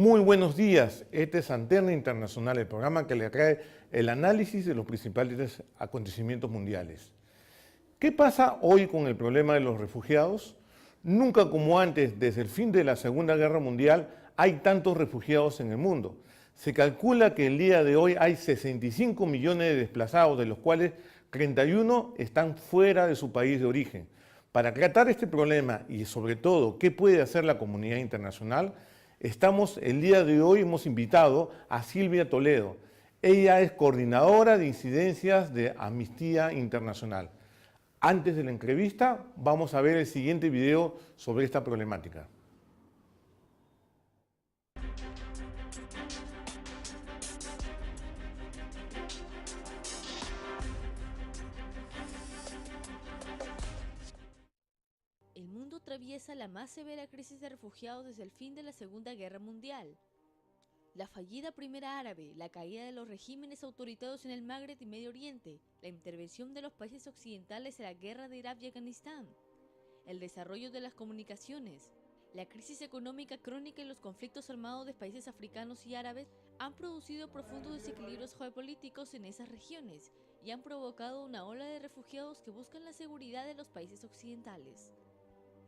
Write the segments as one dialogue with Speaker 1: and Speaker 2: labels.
Speaker 1: Muy buenos días, este es Antena Internacional, el programa que le trae el análisis de los principales acontecimientos mundiales. ¿Qué pasa hoy con el problema de los refugiados? Nunca como antes, desde el fin de la Segunda Guerra Mundial, hay tantos refugiados en el mundo. Se calcula que el día de hoy hay 65 millones de desplazados, de los cuales 31 están fuera de su país de origen. Para tratar este problema y sobre todo qué puede hacer la comunidad internacional, el día de hoy hemos invitado a Silvia Toledo. Ella es coordinadora de incidencias de Amnistía Internacional. Antes de la entrevista, vamos a ver el siguiente video sobre esta problemática.
Speaker 2: El mundo atraviesa la más severa crisis de refugiados desde el fin de la Segunda Guerra Mundial. La fallida Primera Árabe, la caída de los regímenes autoritarios en el Magreb y Medio Oriente, la intervención de los países occidentales en la guerra de Irak y Afganistán, el desarrollo de las comunicaciones, la crisis económica crónica y los conflictos armados de países africanos y árabes han producido profundos desequilibrios geopolíticos en esas regiones y han provocado una ola de refugiados que buscan la seguridad de los países occidentales.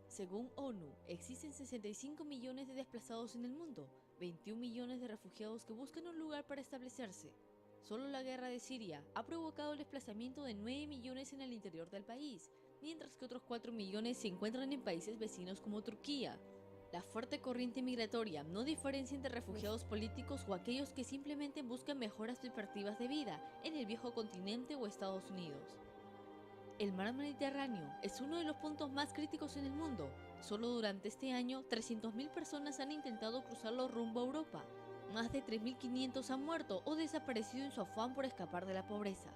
Speaker 2: Según ONU, existen 65 millones de desplazados en el mundo, 21 millones de refugiados que buscan un lugar para establecerse. Solo la guerra de Siria ha provocado el desplazamiento de 9 millones en el interior del país, mientras que otros 4 millones se encuentran en países vecinos como Turquía. La fuerte corriente migratoria no diferencia entre refugiados políticos o aquellos que simplemente buscan mejoras perspectivas de vida en el viejo continente o Estados Unidos. El mar Mediterráneo es uno de los puntos más críticos en el mundo. Solo durante este año, 300.000 personas han intentado cruzarlo rumbo a Europa. Más de 3.500 han muerto o desaparecido en su afán por escapar de la pobreza.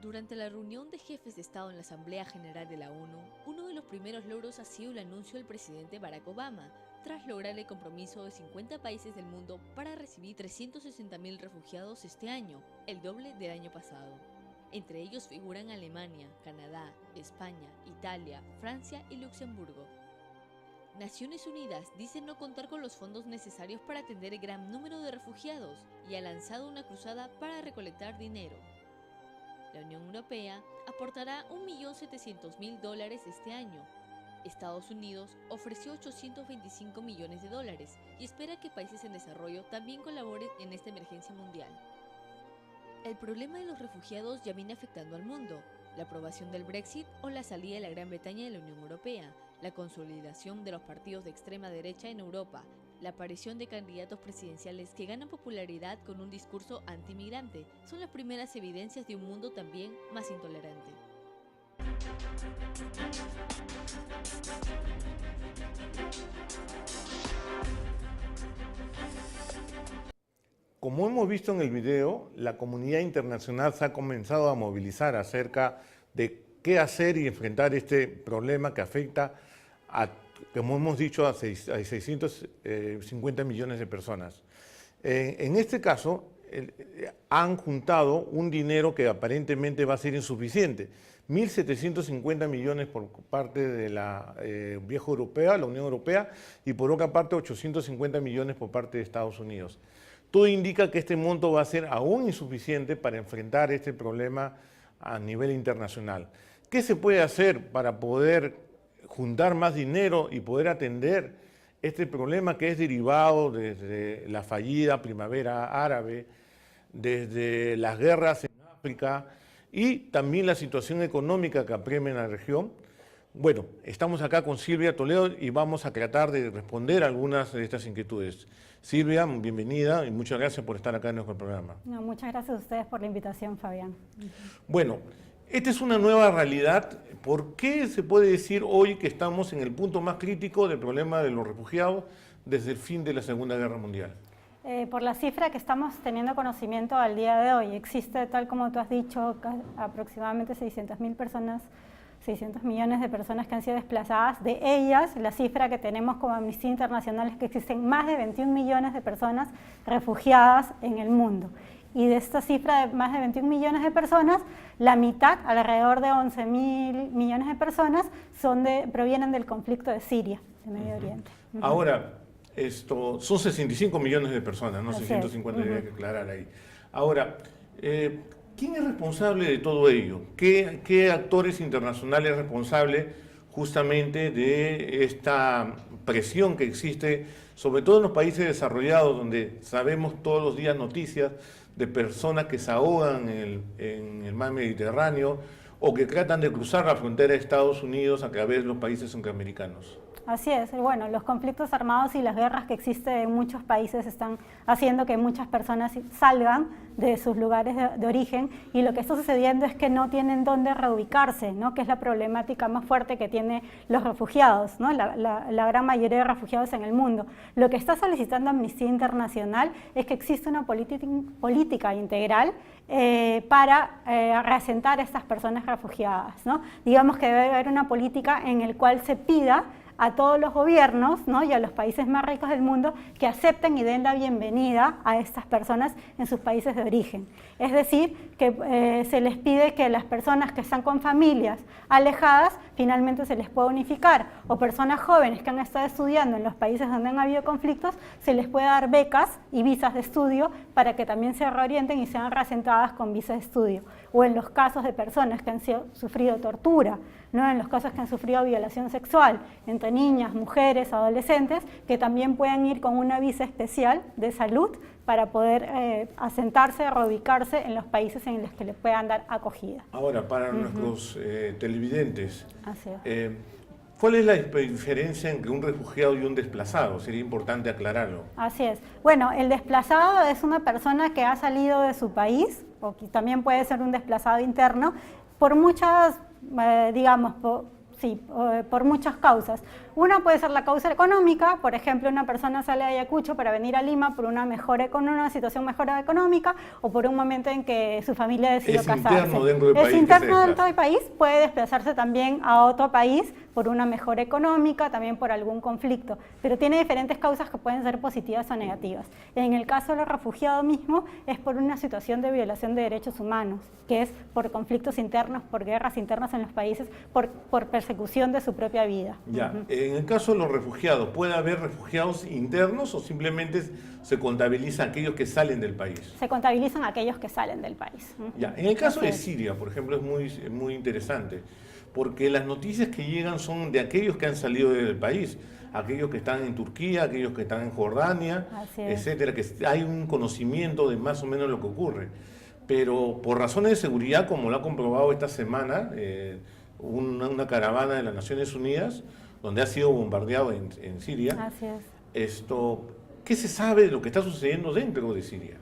Speaker 2: Durante la reunión de jefes de Estado en la Asamblea General de la ONU, uno de los primeros logros ha sido el anuncio del presidente Barack Obama, tras lograr el compromiso de 50 países del mundo para recibir 360.000 refugiados este año, el doble del año pasado. Entre ellos figuran Alemania, Canadá, España, Italia, Francia y Luxemburgo. Naciones Unidas dice no contar con los fondos necesarios para atender el gran número de refugiados y ha lanzado una cruzada para recolectar dinero. La Unión Europea aportará $1.700.000 este año. Estados Unidos ofreció $825 millones y espera que países en desarrollo también colaboren en esta emergencia mundial. El problema de los refugiados ya viene afectando al mundo. La aprobación del Brexit o la salida de la Gran Bretaña de la Unión Europea, la consolidación de los partidos de extrema derecha en Europa, la aparición de candidatos presidenciales que ganan popularidad con un discurso antimigrante, son las primeras evidencias de un mundo también más intolerante.
Speaker 1: Como hemos visto en el video, la comunidad internacional se ha comenzado a movilizar acerca de qué hacer y enfrentar este problema que afecta como hemos dicho, a 650 millones de personas. En este caso, han juntado un dinero que aparentemente va a ser insuficiente. 1.750 millones por parte de la vieja europea, la Unión Europea, y por otra parte 850 millones por parte de Estados Unidos. Todo indica que este monto va a ser aún insuficiente para enfrentar este problema a nivel internacional. ¿Qué se puede hacer para poder juntar más dinero y poder atender este problema que es derivado desde la fallida primavera árabe, desde las guerras en África y también la situación económica que apremia en la región? Bueno, estamos acá con Silvia Toledo y vamos a tratar de responder algunas de estas inquietudes. Silvia, bienvenida y muchas gracias por estar acá en nuestro programa.
Speaker 3: No, muchas gracias a ustedes por la invitación, Fabián.
Speaker 1: Bueno, esta es una nueva realidad. ¿Por qué se puede decir hoy que estamos en el punto más crítico del problema de los refugiados desde el fin de la Segunda Guerra Mundial?
Speaker 3: Por la cifra que estamos teniendo conocimiento al día de hoy, existe, tal como tú has dicho, aproximadamente 600.000 personas, 600 millones de personas que han sido desplazadas. De ellas, la cifra que tenemos como Amnistía Internacional es que existen más de 21 millones de personas refugiadas en el mundo. Y de esta cifra de más de 21 millones de personas, la mitad, alrededor de 11.000 millones de personas, provienen del conflicto de Siria, de Medio Oriente.
Speaker 1: Ahora, Son 65 millones de personas, no
Speaker 3: Así
Speaker 1: 650,
Speaker 3: es.
Speaker 1: habría que aclarar ahí. Ahora, ¿quién es responsable de todo ello? ¿Qué actores internacionales es responsable justamente de esta presión que existe, sobre todo en los países desarrollados, donde sabemos todos los días noticias de personas que se ahogan en el mar Mediterráneo o que tratan de cruzar la frontera de Estados Unidos a través de los países centroamericanos?
Speaker 3: Así es, bueno, los conflictos armados y las guerras que existen en muchos países están haciendo que muchas personas salgan de sus lugares de origen, y lo que está sucediendo es que no tienen dónde reubicarse, ¿no? Que es la problemática más fuerte que tienen los refugiados, ¿no? La gran mayoría de refugiados en el mundo. Lo que está solicitando Amnistía Internacional es que exista una política integral para reasentar a estas personas refugiadas, ¿no? Digamos que debe haber una política en la cual se pida a todos los gobiernos, ¿no? Y a los países más ricos del mundo que acepten y den la bienvenida a estas personas en sus países de origen. Es decir, que se les pide que las personas que están con familias alejadas finalmente se les pueda unificar, o personas jóvenes que han estado estudiando en los países donde han habido conflictos, se les pueda dar becas y visas de estudio para que también se reorienten y sean reasentadas con visas de estudio. O en los casos de personas que han sufrido tortura, ¿no? En los casos que han sufrido violación sexual, entre niñas, mujeres, adolescentes, que también puedan ir con una visa especial de salud para poder asentarse, reubicarse en los países en los que le puedan dar acogida.
Speaker 1: Ahora, para nuestros televidentes,
Speaker 3: Así es.
Speaker 1: ¿cuál es la diferencia entre un refugiado y un desplazado? Sería importante aclararlo.
Speaker 3: Así es. Bueno, el desplazado es una persona que ha salido de su país, o que también puede ser un desplazado interno, por muchas, digamos, por muchas causas. Una puede ser la causa económica, por ejemplo, una persona sale de Ayacucho para venir a Lima por una situación mejor económica, o por un momento en que su familia decidió casarse.
Speaker 1: Es interno dentro del país.
Speaker 3: Es interno dentro del país, puede desplazarse también a otro país por una mejora económica, también por algún conflicto, pero tiene diferentes causas que pueden ser positivas o negativas. En el caso de los refugiados mismo, es por una situación de violación de derechos humanos, que es por conflictos internos, por guerras internas en los países, por persecución de su propia vida.
Speaker 1: Ya. En el caso de los refugiados, ¿puede haber refugiados internos o simplemente se contabilizan aquellos que salen del país?
Speaker 3: Se contabilizan aquellos que salen del país.
Speaker 1: Ya. En el caso de Siria, por ejemplo, es muy interesante, porque las noticias que llegan son de aquellos que han salido del país, aquellos que están en Turquía, aquellos que están en Jordania, etcétera, que hay un conocimiento de más o menos lo que ocurre. Pero por razones de seguridad, como lo ha comprobado esta semana, una caravana de las Naciones Unidas, donde ha sido bombardeado en Siria.
Speaker 3: Así es.
Speaker 1: ¿Qué se sabe de lo que está sucediendo dentro de Siria?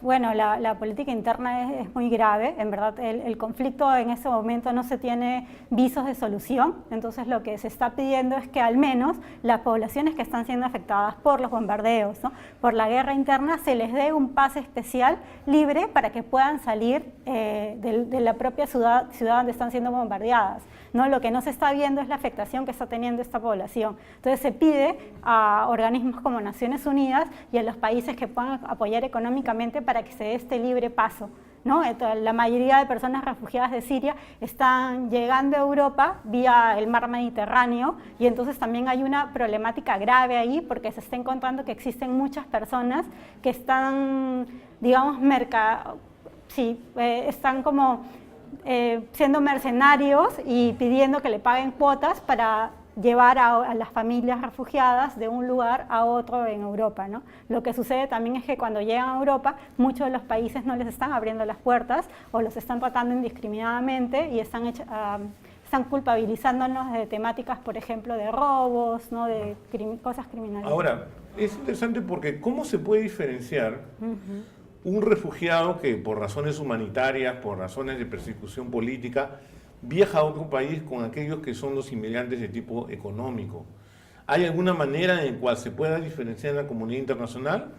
Speaker 3: Bueno, la política interna es muy grave, en verdad el conflicto en ese momento no se tiene visos de solución, entonces lo que se está pidiendo es que al menos las poblaciones que están siendo afectadas por los bombardeos, ¿no? Por la guerra interna, se les dé un pase especial libre para que puedan salir de la propia ciudad donde están siendo bombardeadas, ¿no? Lo que no se está viendo es la afectación que está teniendo esta población. Entonces se pide a organismos como Naciones Unidas y a los países que puedan apoyar económicamente para que se dé este libre paso, ¿no? La mayoría de personas refugiadas de Siria están llegando a Europa vía el mar Mediterráneo, y entonces también hay una problemática grave ahí, porque se está encontrando que existen muchas personas que están, digamos, están como siendo mercenarios y pidiendo que le paguen cuotas para llevar a las familias refugiadas de un lugar a otro en Europa, ¿no? Lo que sucede también es que cuando llegan a Europa, muchos de los países no les están abriendo las puertas o los están tratando indiscriminadamente y están culpabilizándonos de temáticas, por ejemplo, de robos, ¿no? De cosas criminales.
Speaker 1: Ahora, es interesante porque ¿cómo se puede diferenciar un refugiado que por razones humanitarias, por razones de persecución política, viaja a otro país con aquellos que son los inmigrantes de tipo económico? ¿Hay alguna manera en la cual se pueda diferenciar en la comunidad internacional?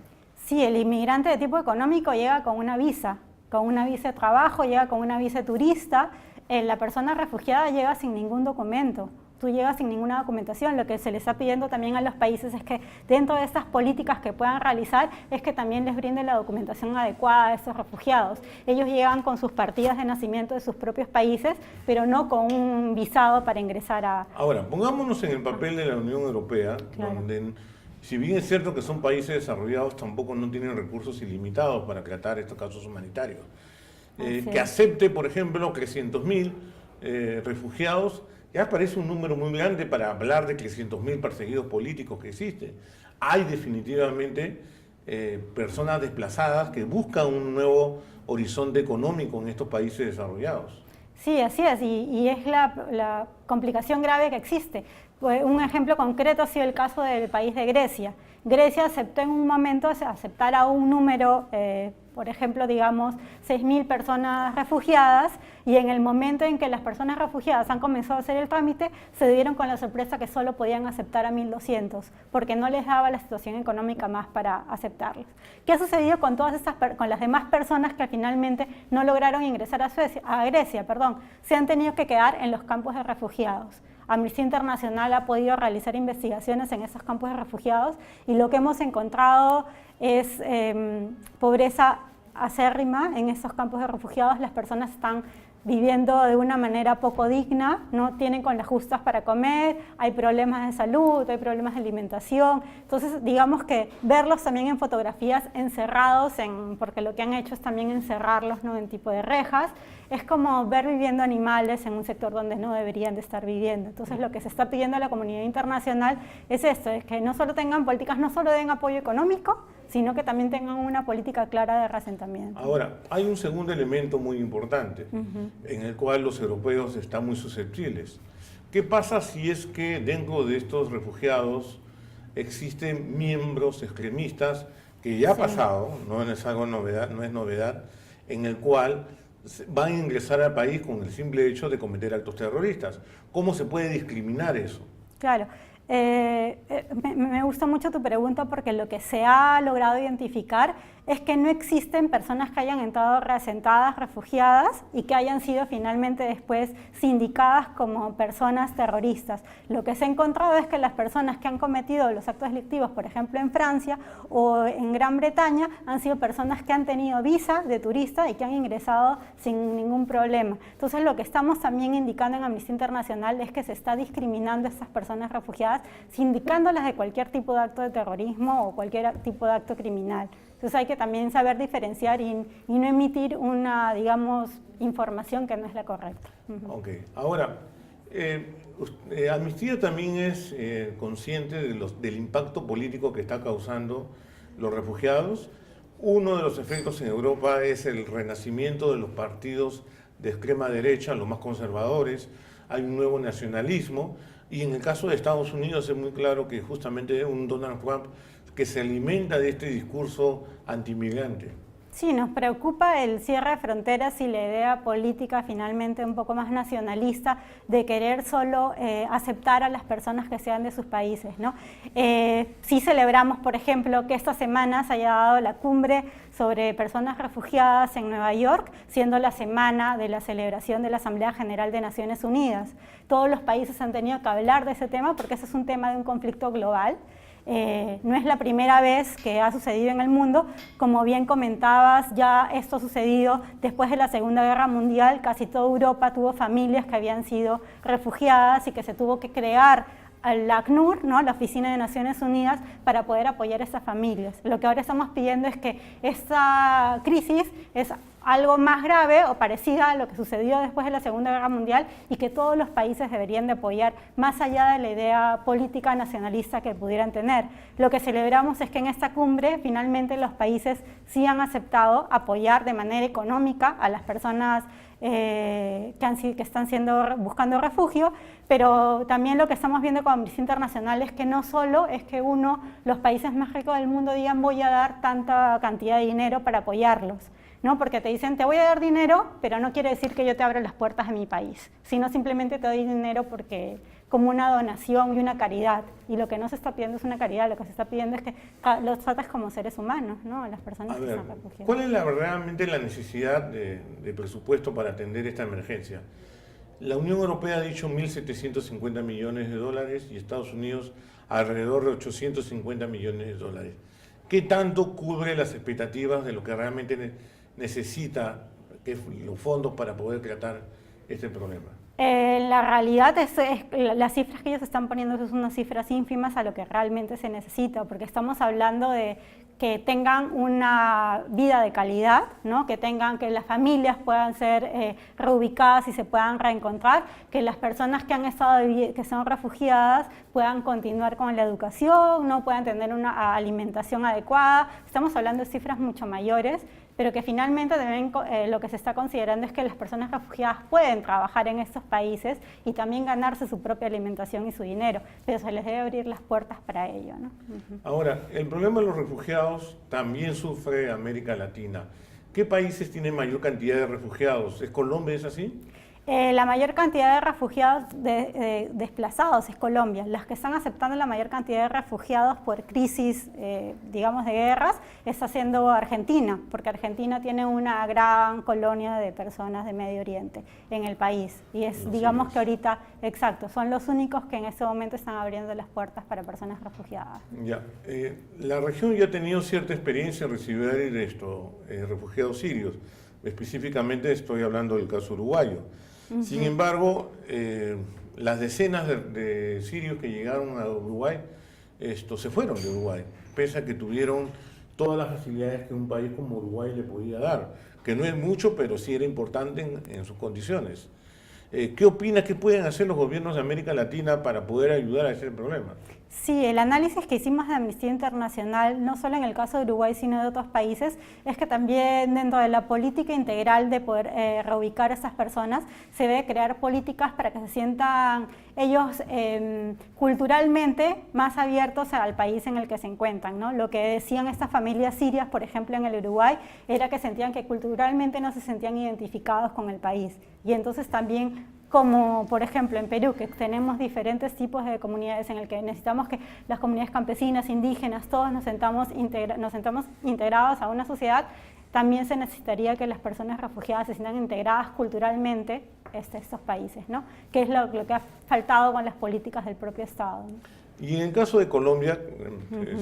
Speaker 3: Sí, el inmigrante de tipo económico llega con una visa de trabajo, llega con una visa de turista. La persona refugiada llega sin ningún documento. Tú llegas sin ninguna documentación. Lo que se les está pidiendo también a los países es que dentro de estas políticas que puedan realizar es que también les brinden la documentación adecuada a estos refugiados. Ellos llegan con sus partidas de nacimiento de sus propios países, pero no con un visado para ingresar a...
Speaker 1: Ahora, pongámonos en el papel de la Unión Europea,
Speaker 3: Claro.
Speaker 1: donde Si bien es cierto que son países desarrollados, tampoco no tienen recursos ilimitados para tratar estos casos humanitarios. Que acepte, por ejemplo, 300.000 refugiados, ya parece un número muy grande para hablar de 300.000 perseguidos políticos que existen. Hay definitivamente personas desplazadas que buscan un nuevo horizonte económico en estos países desarrollados.
Speaker 3: Sí, así es, y es la complicación grave que existe. Un ejemplo concreto ha sido el caso del país de Grecia. Grecia aceptó en un momento aceptar a un número, por ejemplo, digamos, 6.000 personas refugiadas, y en el momento en que las personas refugiadas han comenzado a hacer el trámite, se dieron con la sorpresa que solo podían aceptar a 1.200, porque no les daba la situación económica más para aceptarlos. ¿Qué ha sucedido con todas estas, con las demás personas que finalmente no lograron ingresar a Grecia? Se han tenido que quedar en los campos de refugiados. Amnistía Internacional ha podido realizar investigaciones en esos campos de refugiados y lo que hemos encontrado es pobreza acérrima en esos campos de refugiados. Las personas están viviendo de una manera poco digna, no tienen con las justas para comer, hay problemas de salud, hay problemas de alimentación. Entonces, digamos que verlos también en fotografías encerrados, porque lo que han hecho es también encerrarlos, ¿no?, en tipo de rejas, es como ver viviendo animales en un sector donde no deberían de estar viviendo. Entonces, lo que se está pidiendo a la comunidad internacional es esto, es que no solo tengan políticas, no solo den apoyo económico, sino que también tengan una política clara de reasentamiento.
Speaker 1: Ahora, hay un segundo elemento muy importante, en el cual los europeos están muy susceptibles. ¿Qué pasa si es que dentro de estos refugiados existen miembros extremistas, que ya ha pasado, no es algo novedad, no es novedad, en el cual van a ingresar al país con el simple hecho de cometer actos terroristas? ¿Cómo se puede discriminar eso?
Speaker 3: Claro. Me gusta mucho tu pregunta, porque lo que se ha logrado identificar es que no existen personas que hayan entrado reasentadas, refugiadas, y que hayan sido finalmente después sindicadas como personas terroristas. Lo que se ha encontrado es que las personas que han cometido los actos delictivos, por ejemplo en Francia o en Gran Bretaña, han sido personas que han tenido visa de turista y que han ingresado sin ningún problema. Entonces, lo que estamos también indicando en Amnistía Internacional es que se está discriminando a estas personas refugiadas, sindicándolas de cualquier tipo de acto de terrorismo o cualquier tipo de acto criminal. Entonces hay que también saber diferenciar y no emitir una, digamos, información que no es la correcta.
Speaker 1: Ok. Ahora, Amnistía también es consciente del impacto político que está causando los refugiados. Uno de los efectos en Europa es el renacimiento de los partidos de extrema derecha, los más conservadores. Hay un nuevo nacionalismo, y en el caso de Estados Unidos es muy claro que justamente un Donald Trump que se alimenta de este discurso antimigrante.
Speaker 3: Sí, nos preocupa el cierre de fronteras y la idea política finalmente un poco más nacionalista de querer solo aceptar a las personas que sean de sus países, ¿no? Sí celebramos, por ejemplo, que esta semana se haya dado la cumbre sobre personas refugiadas en Nueva York, siendo la semana de la celebración de la Asamblea General de Naciones Unidas. Todos los países han tenido que hablar de ese tema porque ese es un tema de un conflicto global. No es la primera vez que ha sucedido en el mundo. Como bien comentabas, ya esto ha sucedido después de la Segunda Guerra Mundial. Casi toda Europa tuvo familias que habían sido refugiadas y que se tuvo que crear la ACNUR, ¿no?, la Oficina de Naciones Unidas, para poder apoyar a esas familias. Lo que ahora estamos pidiendo es que esta crisis es algo más grave o parecida a lo que sucedió después de la Segunda Guerra Mundial, y que todos los países deberían de apoyar, más allá de la idea política nacionalista que pudieran tener. Lo que celebramos es que en esta cumbre finalmente los países sí han aceptado apoyar de manera económica a las personas que están buscando refugio, pero también lo que estamos viendo con Amnistía Internacional es que no solo es que los países más ricos del mundo digan voy a dar tanta cantidad de dinero para apoyarlos, ¿no? Porque te dicen te voy a dar dinero, pero no quiere decir que yo te abra las puertas de mi país, sino simplemente te doy dinero como una donación y una caridad. Y lo que no se está pidiendo es una caridad, lo que se está pidiendo es que los tratas como seres humanos, ¿no?, a las personas que están refugiadas.
Speaker 1: ¿Cuál es realmente la necesidad de presupuesto para atender esta emergencia? La Unión Europea ha dicho 1.750 millones de dólares y Estados Unidos alrededor de 850 millones de dólares. ¿Qué tanto cubre las expectativas de lo que realmente necesita los fondos para poder tratar este problema?
Speaker 3: La realidad las cifras que ellos están poniendo son unas cifras ínfimas a lo que realmente se necesita, porque estamos hablando de que tengan una vida de calidad, ¿no? Que las familias puedan ser reubicadas y se puedan reencontrar, que las personas que han estado que son refugiadas puedan continuar con la educación, ¿no? Puedan tener una alimentación adecuada. Estamos hablando de cifras mucho mayores, pero que finalmente también lo que se está considerando es que las personas refugiadas pueden trabajar en estos países y también ganarse su propia alimentación y su dinero, pero se les debe abrir las puertas para ello, ¿no?
Speaker 1: Ahora, el problema de los refugiados también sufre América Latina. ¿Qué países tienen mayor cantidad de refugiados? ¿Es Colombia, es así?
Speaker 3: La mayor cantidad de refugiados desplazados es Colombia. Las que están aceptando la mayor cantidad de refugiados por crisis, digamos, de guerras, está siendo Argentina, porque Argentina tiene una gran colonia de personas de Medio Oriente en el país. Y es, digamos que ahorita, exacto, son los únicos que en este momento están abriendo las puertas para personas refugiadas.
Speaker 1: Ya, la región ya ha tenido cierta experiencia en recibir refugiados sirios. Específicamente estoy hablando del caso uruguayo. Sin embargo, las decenas de sirios que llegaron a Uruguay se fueron de Uruguay, pese a que tuvieron todas las facilidades que un país como Uruguay le podía dar, que no es mucho, pero sí era importante en sus condiciones. ¿Qué opina que pueden hacer los gobiernos de América Latina para poder ayudar a ese problema?
Speaker 3: Sí, el análisis que hicimos de Amnistía Internacional, no solo en el caso de Uruguay, sino de otros países, es que también dentro de la política integral de poder reubicar a estas personas, se debe crear políticas para que se sientan ellos culturalmente más abiertos al país en el que se encuentran, ¿no? Lo que decían estas familias sirias, por ejemplo, en el Uruguay, era que sentían que culturalmente no se sentían identificados con el país. Y entonces también, como por ejemplo en Perú, que tenemos diferentes tipos de comunidades en el que necesitamos que las comunidades campesinas, indígenas, todos nos sentamos integrados a una sociedad, también se necesitaría que las personas refugiadas se sientan integradas culturalmente estos países, ¿no? Que es lo que ha faltado con las políticas del propio Estado, ¿no?
Speaker 1: Y en el caso de Colombia,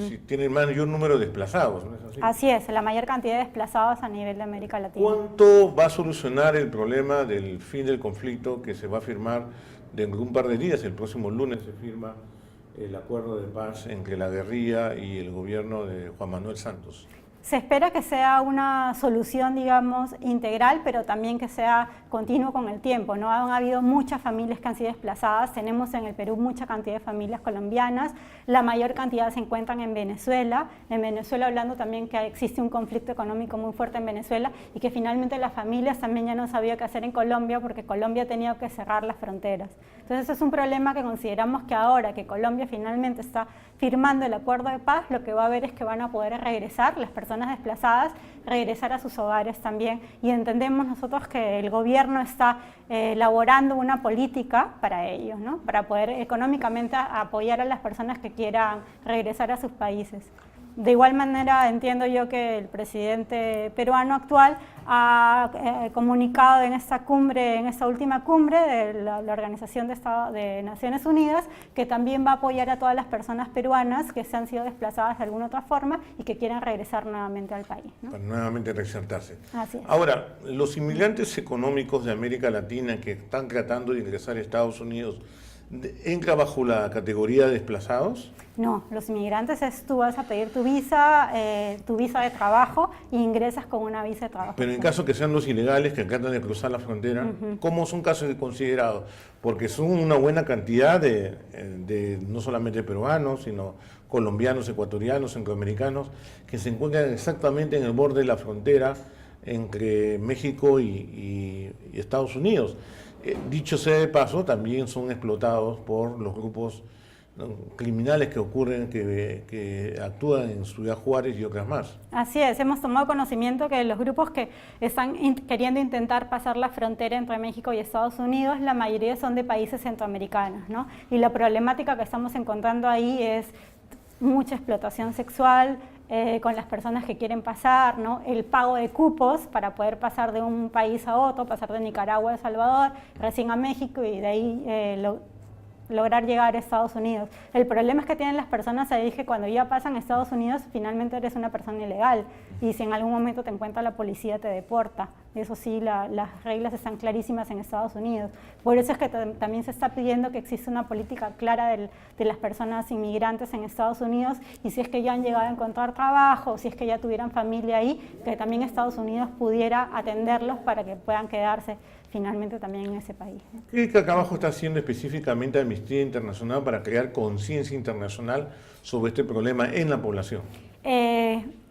Speaker 1: si tiene el mayor número de desplazados, ¿no es así?
Speaker 3: Así es, la mayor cantidad de desplazados a nivel de América Latina.
Speaker 1: ¿Cuánto va a solucionar el problema del fin del conflicto que se va a firmar dentro de un par de días? El próximo lunes se firma el acuerdo de paz entre la guerrilla y el gobierno de Juan Manuel Santos.
Speaker 3: Se espera que sea una solución, digamos, integral, pero también que sea continuo con el tiempo, ¿no? Han habido muchas familias que han sido desplazadas, tenemos en el Perú mucha cantidad de familias colombianas, la mayor cantidad se encuentran en Venezuela, hablando también que existe un conflicto económico muy fuerte en Venezuela y que finalmente las familias también ya no sabían qué hacer en Colombia porque Colombia ha tenido que cerrar las fronteras. Entonces es un problema que consideramos que ahora que Colombia finalmente está firmando el acuerdo de paz, lo que va a haber es que van a poder regresar las personas desplazadas, regresar a sus hogares también, y entendemos nosotros que el gobierno está elaborando una política para ellos, ¿no? Para poder económicamente apoyar a las personas que quieran regresar a sus países. De igual manera entiendo yo que el presidente peruano actual ha comunicado en esta cumbre, en esta última cumbre de la Organización de Naciones Unidas, que también va a apoyar a todas las personas peruanas que se han sido desplazadas de alguna otra forma y que quieran regresar nuevamente al país, ¿no?
Speaker 1: Para nuevamente reinsertarse.
Speaker 3: Así es.
Speaker 1: Ahora, los inmigrantes económicos de América Latina que están tratando de ingresar a Estados Unidos, ¿entra bajo la categoría de desplazados?
Speaker 3: No, los inmigrantes tú vas a pedir tu visa de trabajo e ingresas con una visa de trabajo.
Speaker 1: Pero en caso que sean los ilegales que tratan de cruzar la frontera, ¿cómo son casos considerados? Porque son una buena cantidad de no solamente peruanos, sino colombianos, ecuatorianos, centroamericanos, que se encuentran exactamente en el borde de la frontera entre México y Estados Unidos. Dicho sea de paso, también son explotados por los grupos criminales que actúan en Ciudad Juárez y otras más.
Speaker 3: Así es, hemos tomado conocimiento que los grupos que están queriendo intentar pasar la frontera entre México y Estados Unidos, la mayoría son de países centroamericanos, ¿no? Y la problemática que estamos encontrando ahí es mucha explotación sexual con las personas que quieren pasar, ¿no? El pago de cupos para poder pasar de un país a otro, pasar de Nicaragua a El Salvador, recién a México y de ahí lograr llegar a Estados Unidos. El problema es que tienen las personas ahí que cuando ya pasan a Estados Unidos finalmente eres una persona ilegal. y si en algún momento te encuentra la policía te deporta. Eso sí, las reglas están clarísimas en Estados Unidos. Por eso es que también se está pidiendo que exista una política clara de las personas inmigrantes en Estados Unidos, y si es que ya han llegado a encontrar trabajo, si es que ya tuvieran familia ahí, que también Estados Unidos pudiera atenderlos para que puedan quedarse finalmente también en ese país.
Speaker 1: ¿Qué trabajo está haciendo específicamente Amnistía Internacional para crear conciencia internacional sobre este problema en la población?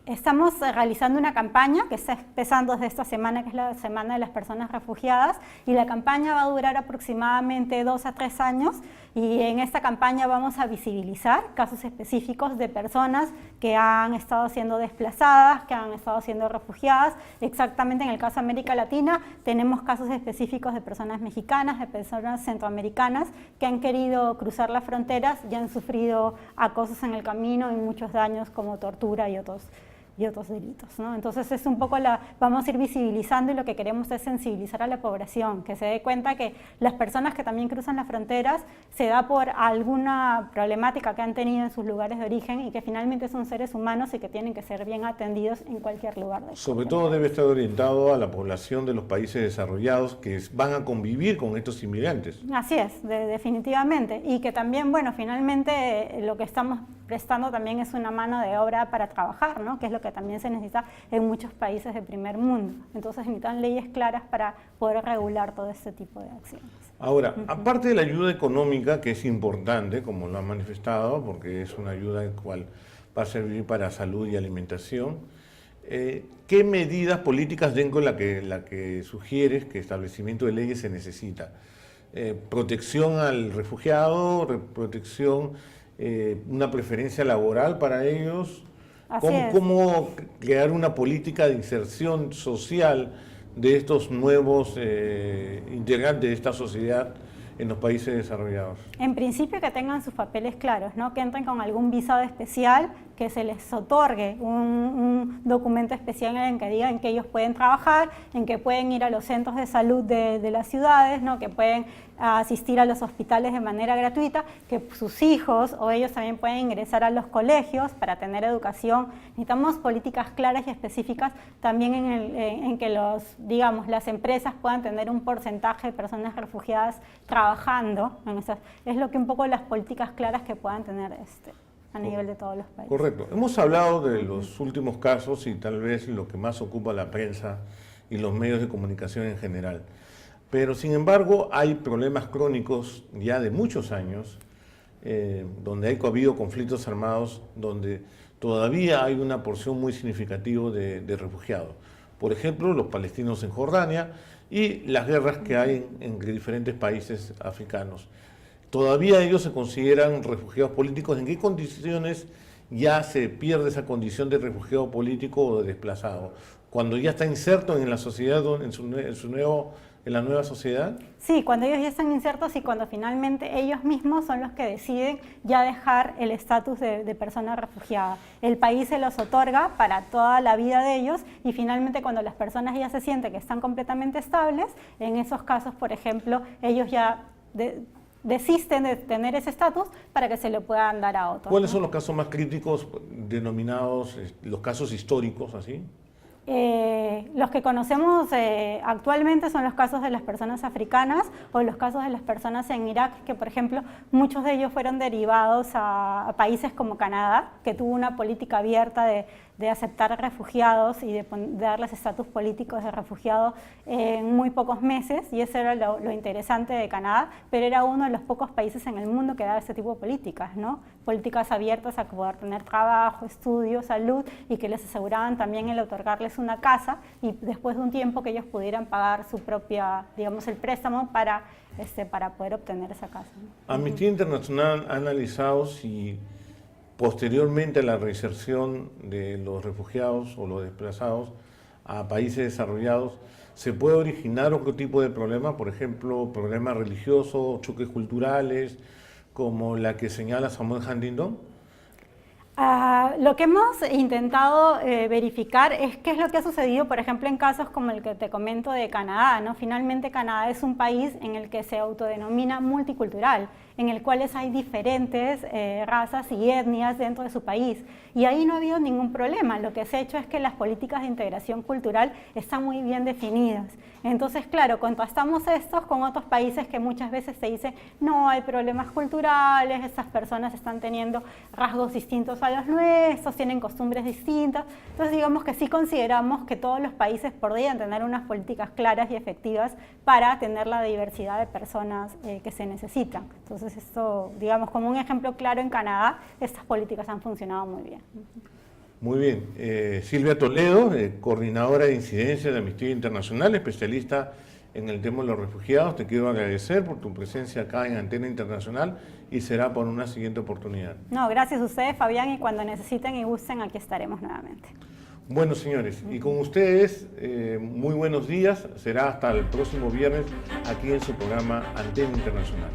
Speaker 3: Estamos realizando una campaña que está empezando desde esta semana, que es la Semana de las Personas Refugiadas, y la campaña va a durar aproximadamente 2 a 3 años, y en esta campaña vamos a visibilizar casos específicos de personas que han estado siendo desplazadas, que han estado siendo refugiadas. Exactamente en el caso de América Latina tenemos casos específicos de personas mexicanas, de personas centroamericanas que han querido cruzar las fronteras y han sufrido acosos en el camino y muchos daños como tortura y otros delitos, ¿no? Entonces es un poco vamos a ir visibilizando, y lo que queremos es sensibilizar a la población, que se dé cuenta que las personas que también cruzan las fronteras se da por alguna problemática que han tenido en sus lugares de origen, y que finalmente son seres humanos y que tienen que ser bien atendidos en cualquier lugar.
Speaker 1: Sobre todo debe estar orientado a la población de los países desarrollados que van a convivir con estos inmigrantes.
Speaker 3: Así es, definitivamente, y que también, bueno, finalmente lo que estamos prestando también es una mano de obra para trabajar, ¿no? Que es lo que también se necesita en muchos países de primer mundo. Entonces necesitan leyes claras para poder regular todo este tipo de acciones.
Speaker 1: Ahora, aparte de la ayuda económica, que es importante, como lo han manifestado, porque es una ayuda cual va a servir para salud y alimentación, ¿qué medidas políticas dentro de la que sugieres que establecimiento de leyes se necesita? ¿Protección al refugiado, protección, una preferencia laboral para ellos? ¿Cómo crear una política de inserción social de estos nuevos integrantes de esta sociedad en los países desarrollados?
Speaker 3: En principio que tengan sus papeles claros, ¿no? Que entren con algún visado especial, que se les otorgue un documento especial en el que digan que ellos pueden trabajar, en que pueden ir a los centros de salud de las ciudades, ¿no? Que pueden asistir a los hospitales de manera gratuita, que sus hijos o ellos también pueden ingresar a los colegios para tener educación. Necesitamos políticas claras y específicas también en que las empresas puedan tener un porcentaje de personas refugiadas trabajando en esas. Es lo que un poco las políticas claras que puedan tener a nivel de todos los países.
Speaker 1: Correcto. Hemos hablado de los últimos casos y tal vez lo que más ocupa la prensa y los medios de comunicación en general. Pero sin embargo hay problemas crónicos ya de muchos años, donde ha habido conflictos armados, donde todavía hay una porción muy significativa de refugiados. Por ejemplo, los palestinos en Jordania y las guerras que hay entre diferentes países africanos. Todavía ellos se consideran refugiados políticos. ¿En qué condiciones ya se pierde esa condición de refugiado político o de desplazado? ¿Cuando ya está inserto en la sociedad, en la nueva sociedad?
Speaker 3: Sí, cuando ellos ya están insertos y cuando finalmente ellos mismos son los que deciden ya dejar el estatus de persona refugiada. El país se los otorga para toda la vida de ellos, y finalmente cuando las personas ya se sienten que están completamente estables, en esos casos, por ejemplo, ellos ya desisten de tener ese estatus para que se le puedan dar a otros.
Speaker 1: ¿Cuáles son los casos más críticos, denominados los casos históricos, así?
Speaker 3: Los que conocemos actualmente son los casos de las personas africanas o los casos de las personas en Irak, que por ejemplo muchos de ellos fueron derivados a países como Canadá, que tuvo una política abierta de aceptar refugiados y de darles estatus políticos de refugiados en muy pocos meses, y eso era lo interesante de Canadá, pero era uno de los pocos países en el mundo que daba este tipo de políticas, ¿no? Políticas abiertas a poder tener trabajo, estudio, salud, y que les aseguraban también el otorgarles una casa, y después de un tiempo que ellos pudieran pagar su propia, digamos, el préstamo para poder obtener esa casa, ¿no?
Speaker 1: Amnistía Internacional ha analizado si posteriormente a la reinserción de los refugiados o los desplazados a países desarrollados, ¿se puede originar otro tipo de problema? Por ejemplo, problemas religiosos, choques culturales, como la que señala Samuel Huntington.
Speaker 3: Lo que hemos intentado verificar es qué es lo que ha sucedido, por ejemplo, en casos como el que te comento de Canadá, ¿no? Finalmente Canadá es un país en el que se autodenomina multicultural. en el cual hay diferentes razas y etnias dentro de su país. Y ahí no ha habido ningún problema. Lo que se ha hecho es que las políticas de integración cultural están muy bien definidas. Entonces, claro, contrastamos estos con otros países que muchas veces se dice no hay problemas culturales, estas personas están teniendo rasgos distintos a los nuestros, tienen costumbres distintas. Entonces, digamos que sí consideramos que todos los países podrían tener unas políticas claras y efectivas para tener la diversidad de personas que se necesitan. Entonces, esto, digamos, como un ejemplo claro en Canadá, estas políticas han funcionado muy bien.
Speaker 1: Muy bien. Silvia Toledo, coordinadora de incidencia de Amnistía Internacional, especialista en el tema de los refugiados. Te quiero agradecer por tu presencia acá en Antena Internacional y será por una siguiente oportunidad.
Speaker 3: No, gracias a ustedes, Fabián, y cuando necesiten y gusten, aquí estaremos nuevamente.
Speaker 1: Bueno, señores, y con ustedes, muy buenos días. Será hasta el próximo viernes aquí en su programa Antena Internacional.